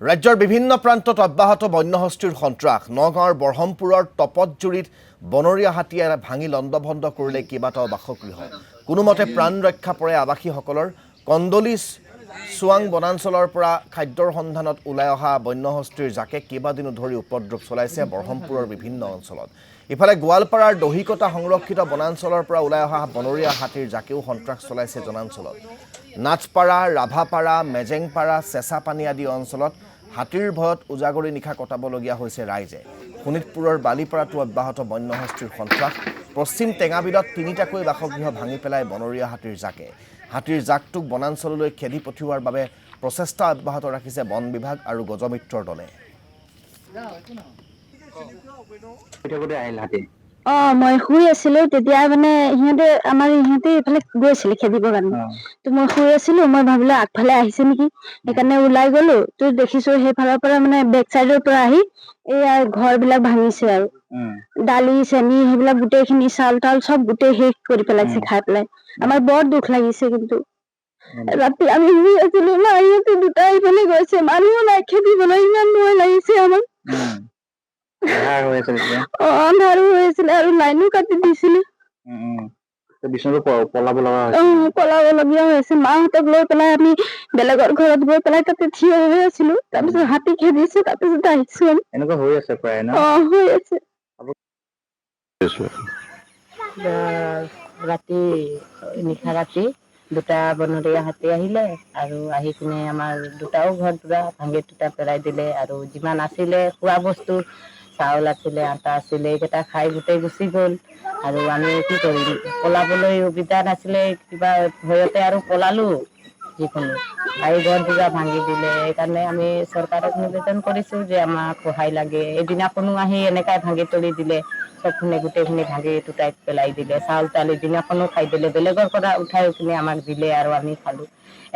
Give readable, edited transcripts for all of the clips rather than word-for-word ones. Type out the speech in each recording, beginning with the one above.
ৰাজ্যৰ বিভিন্ন প্ৰান্তত অব্যাহত বন্যহস্তীৰ সন্ত্ৰাস নগাঁৱৰ বৰহমপুৰৰ তপতজুৰিত বনৰীয়া হাতীয়ে ভাঙি লণ্ডভণ্ড কৰিলে কেইবাটাও বাসগৃহ কোনোমতে প্ৰাণ ৰক্ষা পৰে আৱাসীসকলৰ কন্দলি সুৱাং বনাঞ্চলৰ পৰা খাদ্যৰ সন্ধানত ওলাই অহা বন্যহস্তীৰ জাকে কেইবাদিনো ধৰি উপদ্ৰৱ চলাইছে বৰহমপুৰৰ বিভিন্ন অঞ্চলত ইফালে গোৱালপাৰাৰ দহিকটা সংৰক্ষিত বনাঞ্চলৰ পৰা ওলাই অহা বনৰীয়া হাতীৰ জাকেও সন্ত্ৰাস চলাইছে জনাঞ্চলত নাচপাৰা ৰাভাপাৰা মেজেংপাৰা চেঁচাপানী আদি অঞ্চলত হাতীৰ ভয়ত উজাগৰি নিশা কটাবলগীয়া হৈছে ৰাইজে শোণিতপুৰৰ বালিপাৰাটো অব্যাহত বন্যহস্তীৰ সন্ত্ৰাস পশ্চিম টেঙাবিলত তিনিটাকৈ বাসগৃহ ভাঙি পেলাই বনৰীয়া হাতীৰ জাকে হাতীৰ জাকটোক বনাঞ্চললৈ খেদি পঠিওৱাৰ বাবে প্ৰচেষ্টা অব্যাহত ৰাখিছে বন বিভাগ আৰু গজমিত্ৰৰ দলে মই শুই আছিলো তেতিয়া মানে ইহঁতে ইফালে গৈছিলে খেদিবৰ কাৰণে তো মই শুই আছিলো মই ভাবিলো আগফালে আহিছে নেকি সেইকাৰণে ওলাই গলো তো দেখিছো সেইফালৰ পৰা মানে বেক চাইডৰ পৰা আহি এই ঘৰবিলাক ভাঙিছে আৰু দালি চেনি সেইবিলাক গোটেইখিনি চাউল তাউল চব গোটেই শেষ কৰি পেলাইছে খাই পেলাই আমাৰ বৰ দুখ লাগিছে কিন্তু ৰাতি আমি শুই আছিলো না ইহঁতে দুটা ইফালে গৈছে মানুহ নাই খেদিবলৈ ইমান ভয় লাগিছে আমাৰ আন্ধাৰো হৈ আছিলে আৰু লাইনো কাটি দিছিলে পলাবলগীয়া হৈ আছে মাহঁতক লৈ পেলাই আমি বেলেগৰ ঘৰত গৈ পেলাই তাতে থিয় হৈ আছিলো তাৰপিছত হাতী খেদিছে তাৰপিছত আহিছো এনেকুৱা হৈ আছে প্ৰায় ন হৈ আছে নিশা ৰাতি দুটা বনৰীয়া হাতী আহিলে আৰু আহি কিনে আমাৰ দুটাও ঘৰ পুৰা ভাঙি টুটা পেলাই দিলে আৰু যিমান আছিলে খোৱা বস্তু চাউল আছিলে আটা আছিলে এইকেইটা খাই গোটেই গুচি গ'ল আৰু আমি কি কৰিম পলাবলৈ সুবিধা নাছিলে কিবা ভয়তে আৰু পলালো যিকোনো আৰু ঘৰ দুটা ভাঙি দিলে সেইকাৰণে আমি চৰকাৰক নিবেদন কৰিছো যে আমাক সহায় লাগে এদিনাখনো আহি এনেকাই ভাঙি তৰি দিলে চবখিনি গোটেইখিনি ভাঙি টুটাই পেলাই দিলে চাউল তাউল এদিনাখনো খাই দিলে বেলেগৰ পৰা উঠাই কিনে আমাক দিলে আৰু আমি খালো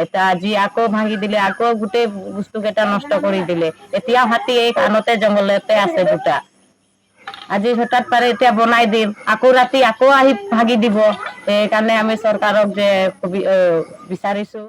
এটা আজি আকৌ ভাঙি দিলে আকৌ গোটেই বস্তুকেইটা নষ্ট কৰি দিলে এতিয়া হাতী এই কাণতে জংঘলতে আছে দুটা আজি হঠাৎ পাৰে এতিয়া বনাই দিম আকৌ ৰাতি আকৌ আহি ভাগি দিব সেইকাৰণে আমি চৰকাৰক যে বিচাৰিছো